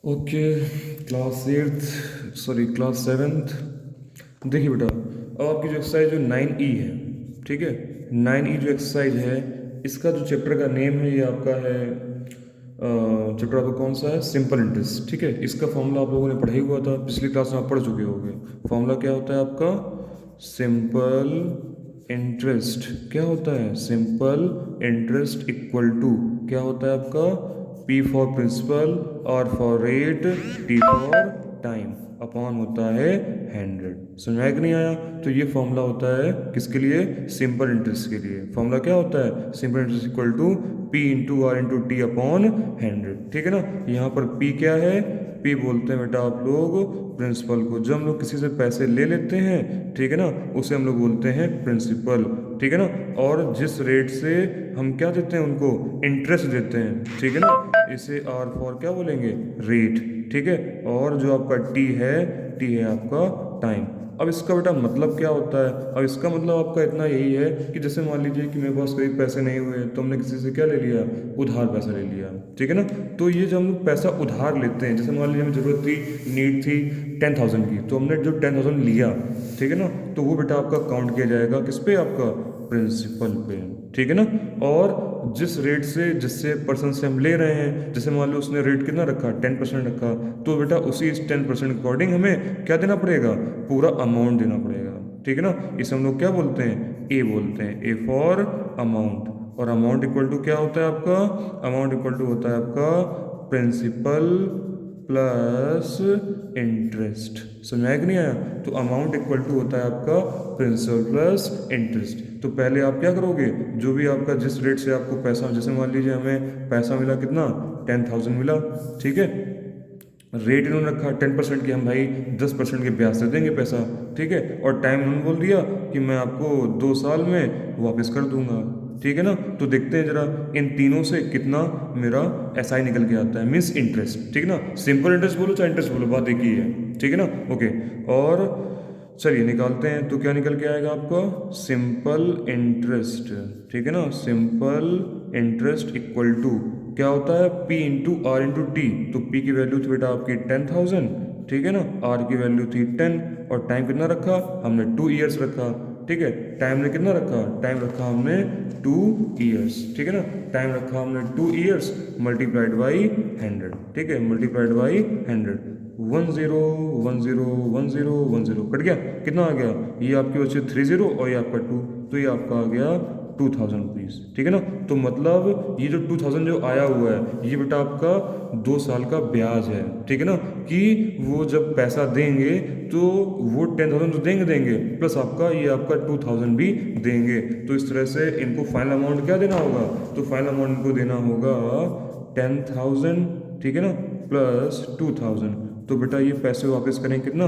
Okay, class eighth sorry class seventh. देखिए बेटा, अब आपकी जो एक्सरसाइज जो 9E है, ठीक है, 9E जो एक्सरसाइज है, इसका जो चैप्टर का नेम है ये आपका है, चैप्टर आपका कौन सा है, सिंपल इंटरेस्ट। ठीक है, इसका फॉर्मूला आप लोगों ने पढ़ा ही हुआ था, पिछली क्लास में आप पढ़ चुके होंगे। फॉर्मूला क्या होता है आपका, सिंपल इंटरेस्ट। क्या होता है, सिंपल इंटरेस्ट इक्वल टू क्या होता है आपका, P for principal, R for rate, T for time, upon होता है 100। समझ में आया कि नहीं आया? तो ये फॉर्मूला होता है किसके लिए, सिंपल इंटरेस्ट के लिए। फॉर्मूला क्या होता है, simple interest equal to P into R into T upon 100। ठीक है ना, यहाँ पर P क्या है, P बोलते हैं बेटा आप लोग प्रिंसिपल को। जब हम लोग किसी से पैसे ले लेते हैं, ठीक है ना, उसे हम लोग बोलते हैं प्रिंसिपल। ठीक है ना, और जिस रेट से हम क्या देते हैं उनको, इंटरेस्ट देते हैं, ठीक है ना, इसे आर फॉर क्या बोलेंगे, रेट। ठीक है, और जो आपका टी है, टी है आपका टाइम। अब इसका बेटा मतलब क्या होता है, अब इसका मतलब आपका इतना यही है कि जैसे मान लीजिए कि मेरे पास कोई पैसे नहीं हुए तो हमने किसी से क्या ले लिया, उधार पैसा ले लिया। ठीक है ना, तो ये जब हम पैसा उधार लेते हैं, जैसे मान लीजिए हमें ज़रूरत थी, नीड थी 10,000 की, तो हमने जो 10,000 लिया, ठीक है ना, तो वो बेटा आपका काउंट किया जाएगा किस पे, आपका प्रिंसिपल पे। ठीक है ना, और जिस रेट से, जिससे पर्सन से हम ले रहे हैं, जैसे मान लो उसने रेट कितना रखा, 10% रखा, तो बेटा उसी 10% अकॉर्डिंग हमें क्या देना पड़ेगा, पूरा अमाउंट देना पड़ेगा। ठीक है ना, इसे हम लोग क्या बोलते हैं, ए बोलते हैं, ए फॉर अमाउंट। और अमाउंट इक्वल टू क्या होता है आपका, अमाउंट इक्वल टू होता है आपका प्रिंसिपल प्लस इंटरेस्ट। समझ आया कि नहीं आया? तो अमाउंट इक्वल टू होता है आपका प्रिंसिपल प्लस इंटरेस्ट। तो पहले आप क्या करोगे, जो भी आपका जिस रेट से आपको पैसा, जैसे मान लीजिए हमें पैसा मिला कितना, 10,000 मिला, ठीक है, रेट इन्होंने रखा 10% की, हम भाई 10% के ब्याज से देंगे पैसा। ठीक है, और टाइम इन्होंने बोल दिया कि मैं आपको 2 साल में वापस कर दूंगा। ठीक है ना, तो देखते हैं जरा इन तीनों से कितना मेरा एसआई निकल के आता है, मीन्स इंटरेस्ट। ठीक है ना, सिंपल इंटरेस्ट बोलो चाहे इंटरेस्ट बोलो, बात एक ही है। ठीक है ना, ओके, और चलिए निकालते हैं, तो क्या निकल के आएगा आपका, सिंपल इंटरेस्ट। ठीक है ना, सिंपल इंटरेस्ट इक्वल टू क्या होता है, P into R into T. तो P की वैल्यू थी बेटा आपकी 10,000, ठीक है ना, R की वैल्यू थी 10, और टाइम कितना रखा हमने, 2 ईयर्स रखा। ठीक है, टाइम ने कितना रखा, टाइम रखा हमने 2 ईयर्स। ठीक है ना, टाइम रखा हमने 2 ईयर्स मल्टीप्लाइड बाई 100। ठीक है, मल्टीप्लाइड बाई 100, 10 10 10 10 कट गया, कितना आ गया, ये आपकी बचे 30 और ये आपका 2, तो ये आपका आ गया 2,000 रुपीज़। ठीक है ना, तो मतलब ये जो 2,000 जो आया हुआ है, ये बेटा आपका 2 साल का ब्याज है। ठीक है ना, कि वो जब पैसा देंगे तो वो 10,000 तो देंगे प्लस आपका ये आपका 2,000 भी देंगे। तो इस तरह से इनको फाइनल अमाउंट क्या देना होगा, तो फाइनल अमाउंट इनको देना होगा 10,000, ठीक है ना, प्लस 2,000। तो बेटा ये पैसे वापस करें कितना,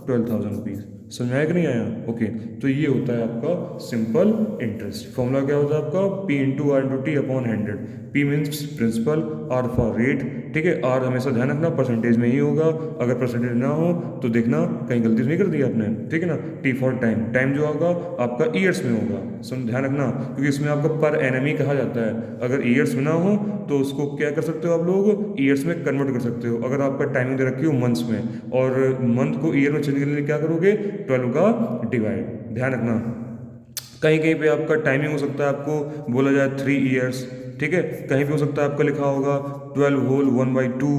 12,000 रुपीज़। समझ आया कि नहीं आया? ओके, तो ये होता है आपका सिंपल इंटरेस्ट। फॉर्मूला क्या होता है आपका, P into R into T upon 100। P means principal, R for rate. ठीक है, R हमेशा ध्यान रखना परसेंटेज में ही होगा, अगर परसेंटेज ना हो तो देखना कहीं गलती नहीं कर दी आपने। ठीक है ना, T फॉर टाइम, टाइम जो होगा आपका ईयर्स में होगा, सुन ध्यान रखना, क्योंकि इसमें आपका पर एनम ही कहा जाता है। अगर ईयर्स में ना हो तो उसको क्या कर सकते हो आप लोग, ईयर्स में कन्वर्ट कर सकते हो। अगर आपका टाइमिंग दे रखी हो मंथ्स में, और मंथ को ईयर में चेंज करने के लिए क्या करोगे, 12 का डिवाइड। ध्यान रखना, कहीं कहीं पे आपका टाइमिंग हो सकता है आपको बोला जाए 3 ईयर्स, ठीक है, कहीं पे हो सकता है आपका लिखा होगा 12 होल 1/2।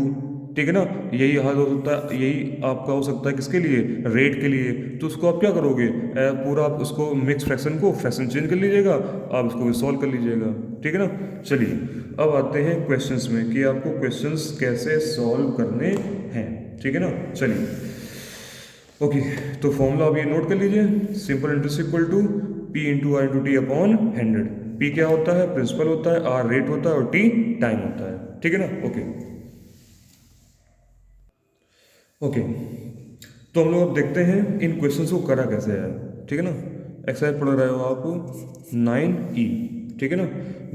ठीक है ना, यही हाल हो सकता है, यही आपका हो सकता है किसके लिए, रेट के लिए। तो उसको आप क्या करोगे, पूरा आप उसको मिक्स फ्रैक्शन को फ्रैक्शन चेंज कर लीजिएगा, आप उसको सॉल्व कर लीजिएगा। ठीक है ना, चलिए अब आते हैं क्वेश्चंस में कि आपको क्वेश्चंस कैसे सॉल्व करने हैं। ठीक है ना, चलिए ओके, तो फॉर्मूला आप ये नोट कर लीजिए, simple interest equal to P into R into T upon 100। P क्या होता है, प्रिंसिपल होता है, R रेट होता है, और T टाइम होता है। ठीक है ना, ओके ओके, तो हम लोग अब देखते हैं इन क्वेश्चंस को करा कैसे है। ठीक है ना, एक्सरसाइज पढ़ रहे हो आप 9E। ठीक है ना,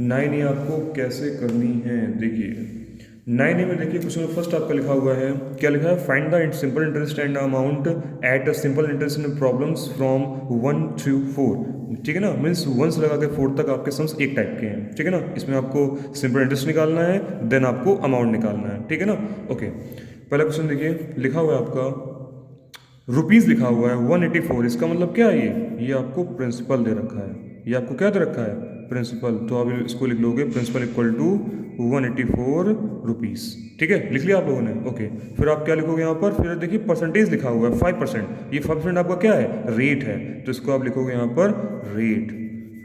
9E आपको कैसे करनी है, देखिए 9E में देखिए क्वेश्चन फर्स्ट आपका लिखा हुआ है, क्या लिखा है, find the simple interest and amount at a simple interest in problems from 1 to 4। ठीक है ना, मीन्स 1 से लगा के 4 तक आपके सम्स एक टाइप के हैं। ठीक है ना, इसमें आपको सिंपल इंटरेस्ट निकालना है, देन आपको अमाउंट निकालना है। ठीक है ना, ओके, पहला क्वेश्चन देखिए, लिखा हुआ है आपका रुपीज़ लिखा हुआ है 184। इसका मतलब क्या है? ये आपको प्रिंसिपल दे रखा है। ये आपको क्या दे रखा है? प्रिंसिपल। तो आप इसको लिख लोगे प्रिंसिपल इक्वल टू 184 रुपीज़। ठीक है, लिख लिया आप लोगों ने? ओके। फिर आप क्या लिखोगे यहाँ पर? फिर देखिए परसेंटेज लिखा हुआ है 5%। ये 5% आपका क्या है? रेट है। तो इसको आप लिखोगे यहाँ पर रेट।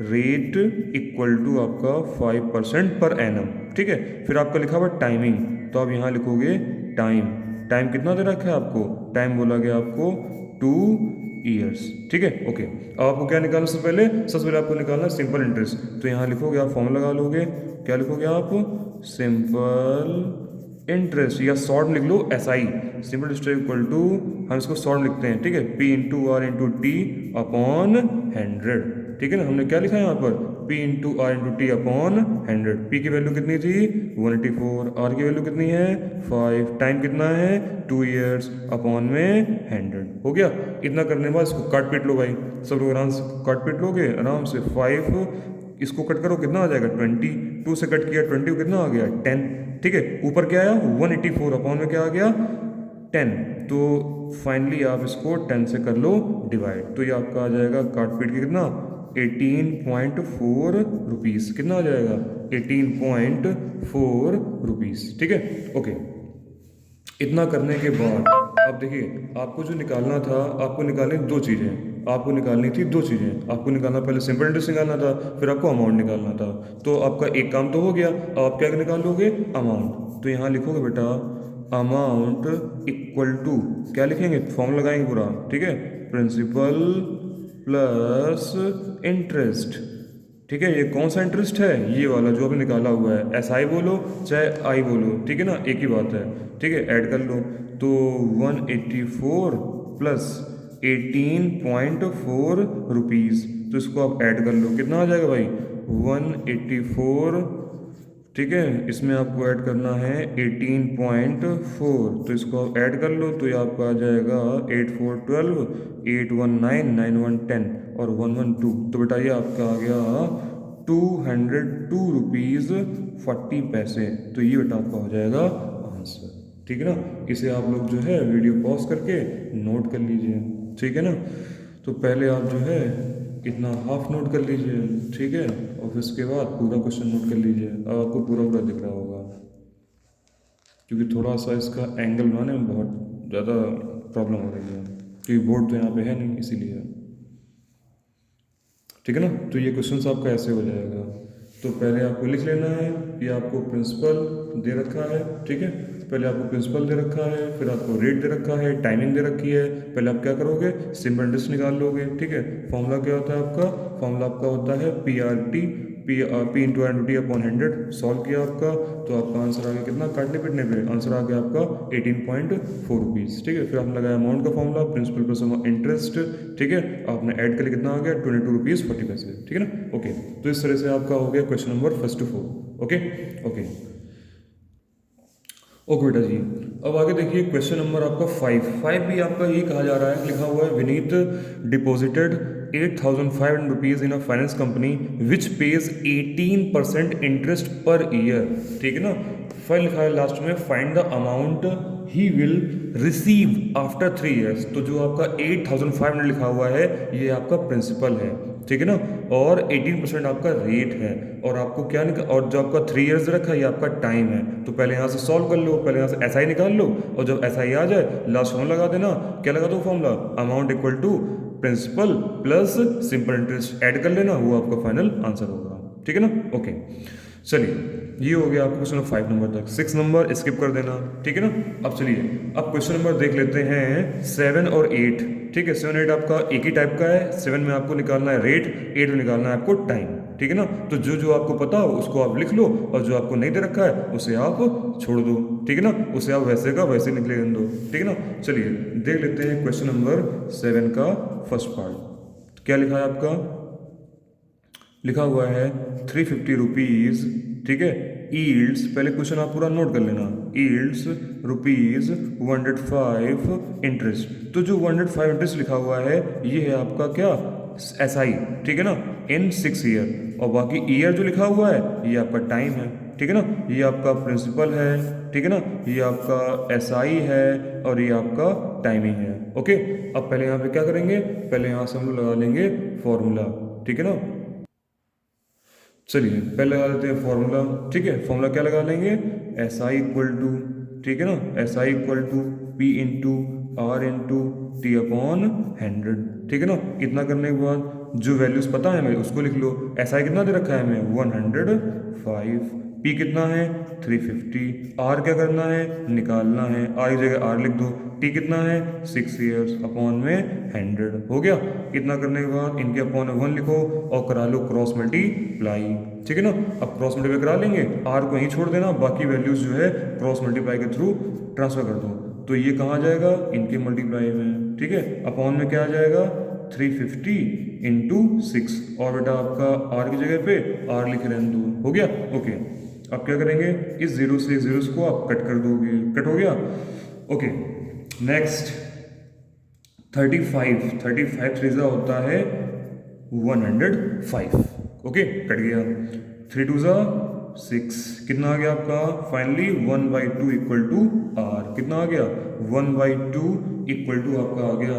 रेट इक्वल टू आपका 5% पर एनम। ठीक है। फिर आपका लिखा हुआ टाइमिंग, तो आप यहाँ लिखोगे टाइम। टाइम कितना दे रखा है आपको? टाइम बोला गया आपको 2 ईयर्स। ठीक है, ओके। अब आपको क्या निकालना? सबसे पहले आपको निकालना है सिंपल इंटरेस्ट। तो यहाँ लिखोगे आप, फॉर्मूला लगा लोगे। क्या लिखोगे आप? सिंपल इंटरेस्ट, या शॉर्ट में लिख लो SI। Simple interest equal to, हम इसको शॉर्ट में लिखते हैं, ठीक है, P into R into T upon 100। ठीक है ना, हमने क्या लिखा है यहाँ पर? P into R into T upon 100। P की वैल्यू कितनी थी? 184। R की वैल्यू कितनी है? 5। टाइम कितना है? 2 ईयर्स अपॉन में 100। हो गया। इतना करने के बाद इसको काट पीट लो भाई, सब लोग आराम से काट पीट लोगे आराम से। 5 इसको कट करो, कितना आ जाएगा? 20। 2 से कट किया 20, कितना आ गया? 10। ठीक है, ऊपर क्या आया? 184 अपॉन में क्या आ गया? 10। तो फाइनली आप इसको 10 से कर लो डिवाइड, तो ये आपका आ जाएगा काट पीट के कितना? 18.4 रुपीज़। कितना आ जाएगा? 18.4 रुपीज़। ठीक है, ओके। इतना करने के बाद अब देखिए, आपको जो निकालना था, आपको निकालनी 2 चीज़ें। आपको निकालनी थी 2 चीज़ें। आपको निकालना, पहले सिंपल इंटरेस्ट निकालना था, फिर आपको अमाउंट निकालना था। तो आपका एक काम तो हो गया। अब आप क्या निकाल लोगे? अमाउंट। तो यहाँ लिखोगे बेटा अमाउंट इक्वल टू, क्या लिखेंगे? फॉर्मूला लगाएंगे पूरा। ठीक है, प्रिंसिपल प्लस इंटरेस्ट। ठीक है, ये कौन सा इंटरेस्ट है? ये वाला जो अभी निकाला हुआ है। SI बोलो चाहे आई बोलो, ठीक है ना, एक ही बात है। ठीक है, ऐड कर लो। तो 184 प्लस 18.4 रुपीज़, तो इसको आप ऐड कर लो। कितना आ जाएगा भाई? 184। ठीक है, इसमें आपको ऐड करना है 18.4, तो इसको आप ऐड कर लो। तो ये आपका आ जाएगा 8 4 12, 8 1 9, 9 1 10 और 1 1 2। तो बेटा ये आपका आ गया 202 रुपीज़ 40 पैसे। तो ये बेटा आपका हो जाएगा आंसर। ठीक है ना, इसे आप लोग जो है वीडियो पॉज करके नोट कर लीजिए। ठीक है ना, तो पहले आप जो है इतना हाफ नोट कर लीजिए। ठीक है, और फिर उसके बाद पूरा क्वेश्चन नोट कर लीजिए। अब आपको पूरा पूरा दिख रहा होगा, क्योंकि थोड़ा सा इसका एंगल बनाने में बहुत ज़्यादा प्रॉब्लम हो रही है, क्योंकि बोर्ड तो यहाँ पे है नहीं, इसीलिए। ठीक है ना, तो ये क्वेश्चन आपका ऐसे हो जाएगा। तो पहले आपको लिख लेना है कि आपको प्रिंसिपल दे रखा है। ठीक है, पहले आपको प्रिंसिपल दे रखा है, फिर आपको रेट दे रखा है, टाइमिंग दे रखी है। पहले आप क्या करोगे? सिंपल इंटरेस्ट निकाल लोगे। ठीक है, फॉर्मूला क्या होता है आपका? फॉर्मूला आपका होता है PRT, P into R into T upon 100। Solve किया आपका, तो आपका आंसर आ गया कितना? काटने पीटने पे आंसर आ गया आपका 18.4 रुपीज़। ठीक है, फिर आपने लगाया अमाउंट का फॉर्मूला, प्रिंसिपल प्लस इंटरेस्ट। ठीक है, आपने ऐड करके कितना आ गया? 22 रुपीज़ 40 पैसे। ठीक है ना, ओके। तो इस तरह से आपका हो गया question number 1 to 4। Okay okay okay बेटा जी। अब आगे देखिए क्वेश्चन नंबर आपका 5 भी आपका ये कहा जा रहा है, लिखा हुआ है Vineet deposited 8,500 rupees in a finance company which page 18% interest per year. ठीक है ना, फिर लिखा है लास्ट में find the amount he will receive after 3 years. तो जो आपका 8,500 लिखा हुआ है ये आपका प्रिंसिपल है। ठीक है ना, और 18% आपका रेट है, और आपको क्या निकाल, और जो आपका 3 ईयर्स रखा है ये आपका टाइम है। तो पहले यहाँ से सॉल्व कर लो, पहले यहाँ से SI निकाल लो, और जब SI आ जाए लास्ट फॉर्मूला लगा देना। क्या लगा दो formula? Amount equal to principal plus simple interest add कर लेना, वो आपका फाइनल आंसर होगा। ठीक है ना, ओके। चलिए ये हो गया आपको क्वेश्चन 5 नंबर तक। 6 नंबर स्किप कर देना। ठीक है ना, अब चलिए अब क्वेश्चन नंबर देख लेते हैं 7 और 8। ठीक है, 7 8 आपका एक ही टाइप का है। 7 में आपको निकालना है रेट, 8 में निकालना है आपको टाइम। ठीक है ना, तो जो जो आपको पता हो उसको आप लिख लो, और जो आपको नहीं दे रखा है उसे आप छोड़ दो। ठीक है ना, उसे आप वैसे का वैसे निकले दो। ठीक है ना, चलिए देख लेते हैं क्वेश्चन नंबर 7 का फर्स्ट पार्ट। क्या लिखा है आपका? लिखा हुआ है 350 रुपीज़। ठीक है, ईल्ड्स, पहले क्वेश्चन आप पूरा नोट कर लेना। Yields rupees 105 interest. तो जो 105 इंटरेस्ट लिखा हुआ है ये है आपका क्या? SI। ठीक है ना, इन 6 ईयर, और बाकी ईयर जो लिखा हुआ है ये आपका टाइम है। ठीक है ना, ये आपका प्रिंसिपल है, ठीक है ना, ये आपका एसआई है और ये आपका टाइमिंग है। ओके, अब पहले यहाँ पे क्या करेंगे, पहले यहाँ से हम लोग लगा लेंगे फॉर्मूला, ठीक है ना। चलिए पहले लगा लेते हैं फॉर्मूला, ठीक है। फॉर्मूला क्या लगा लेंगे, एस आई इक्वल टू, ठीक है ना, S I equal to P into R into T upon 100, ठीक है ना। इतना करने के बाद जो वैल्यूज पता है हमें उसको लिख लो। एस आई कितना दे रखा है हमें 105, पी कितना है 350, आर क्या करना है निकालना है, आर की जगह आर लिख दो, टी कितना है 6 ईयर्स अपॉन में 100 हो गया। इतना करने के बाद इनके अपॉन 1 लिखो और करा लो क्रॉस मल्टीप्लाई, ठीक है ना। अब क्रॉस मल्टीप्लाई करा लेंगे, आर को यहीं छोड़ देना, बाकी वैल्यूज जो है क्रॉस मल्टीप्लाई के थ्रू ट्रांसफर कर दो, तो ये कहाँ जाएगा इनके मल्टीप्लाई में, ठीक है। अपॉन में क्या आ जाएगा 350 इंटू 6, और बेटा आपका आर की जगह पे आर लिख रहने दो, हो गया। ओके, अब क्या करेंगे, इस जीरो से जीरोस को आप कट कर दोगे, कट हो गया। ओके, नेक्स्ट 35 थ्रीजा होता है 105, ओके कट गया। 3 टू ज़ा 6, कितना आ गया आपका फाइनली 1/2 इक्वल टू आर, कितना आ गया 1/2 इक्वल टू आपका आ गया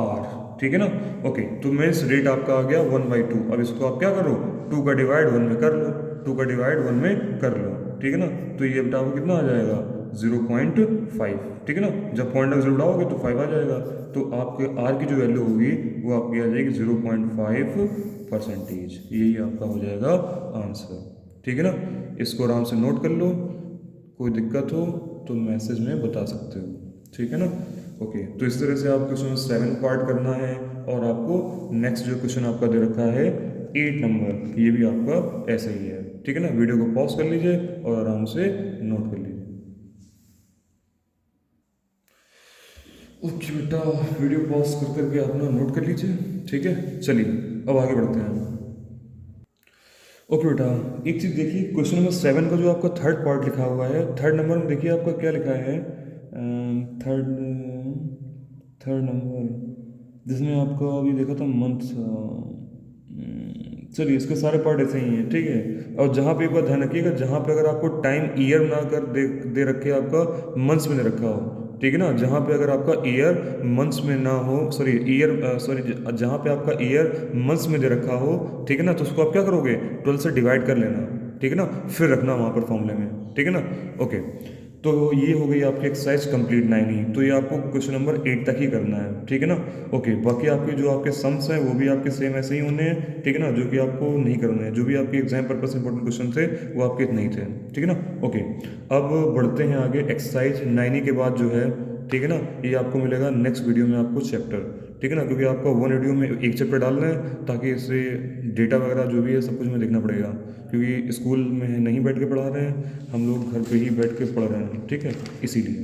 आर, ठीक है ना। ओके, तो मीन्स रेट आपका आ गया 1/2। अब इसको आप क्या करो 2 का डिवाइड 1 में कर लो, 2 का डिवाइड 1 में कर लो, ठीक है ना। तो ये बेटा आपको कितना आ जाएगा 0.5, ठीक है ना। जब पॉइंट अगर उड़ाओगे तो 5 आ जाएगा, तो आपके आर की जो वैल्यू होगी वो आपकी आ जाएगी 0.5%, यही आपका हो जाएगा आंसर, ठीक है ना। इसको आराम से नोट कर लो, कोई दिक्कत हो तो मैसेज में बता सकते हो, ठीक है ना। ओके, तो इस तरह से आपको क्वेश्चन 7 पार्ट करना है, और आपको नेक्स्ट जो क्वेश्चन आपका दे रखा है 8 नंबर, ये भी आपका ऐसा ही है, ठीक है ना। वीडियो को पॉज कर लीजिए और आराम से नोट कर लीजिए। ओके बेटा, वीडियो पॉज कर करके अपना नोट कर लीजिए, ठीक है। चलिए अब आगे बढ़ते हैं। ओके बेटा, एक चीज़ देखिए, क्वेश्चन नंबर 7 का जो आपका थर्ड पार्ट लिखा हुआ है, थर्ड नंबर में देखिए आपका क्या लिखा है, थर्ड नंबर जिसमें आपका अभी देखा था मंथ, चलिए इसके सारे पार्ट ऐसे ही हैं, ठीक है। और जहाँ पे एक बार ध्यान रखिएगा, जहाँ पे अगर आपको टाइम ईयर ना कर दे रखे आपका मंथ्स में दे रखा हो, ठीक है ना। जहाँ पे अगर आपका ईयर मंथ्स में ना हो, जहाँ पे आपका ईयर मंथ्स में दे रखा हो, ठीक है ना, तो उसको आप क्या करोगे 12 से डिवाइड कर लेना, ठीक है ना, फिर रखना वहाँ पर फॉर्मूले में, ठीक है ना। ओके, तो ये हो गई आपकी एक्सरसाइज कंप्लीट 9 ही, तो ये आपको क्वेश्चन नंबर 8 तक ही करना है, ठीक है ना। ओके, बाकी आपके जो आपके सम्स हैं वो भी आपके सेम ऐसे ही होने हैं, ठीक है ना, जो कि आपको नहीं करने हैं, जो भी आपके एग्जाम पर्पस इंपॉर्टेंट क्वेश्चन थे वो आपके नहीं थे, ठीक है ना। ओके, अब बढ़ते हैं आगे एक्सरसाइज 9 के बाद जो है, ठीक है ना, ये आपको मिलेगा नेक्स्ट वीडियो में आपको चैप्टर, ठीक है ना, क्योंकि आपका 1 वीडियो में एक चैप्टर डालना है, ताकि इससे डेटा वगैरह जो भी है सब कुछ में देखना पड़ेगा, क्योंकि स्कूल में नहीं बैठ के पढ़ा रहे हैं हम लोग, घर पे ही बैठ के पढ़ रहे हैं, ठीक है, इसीलिए।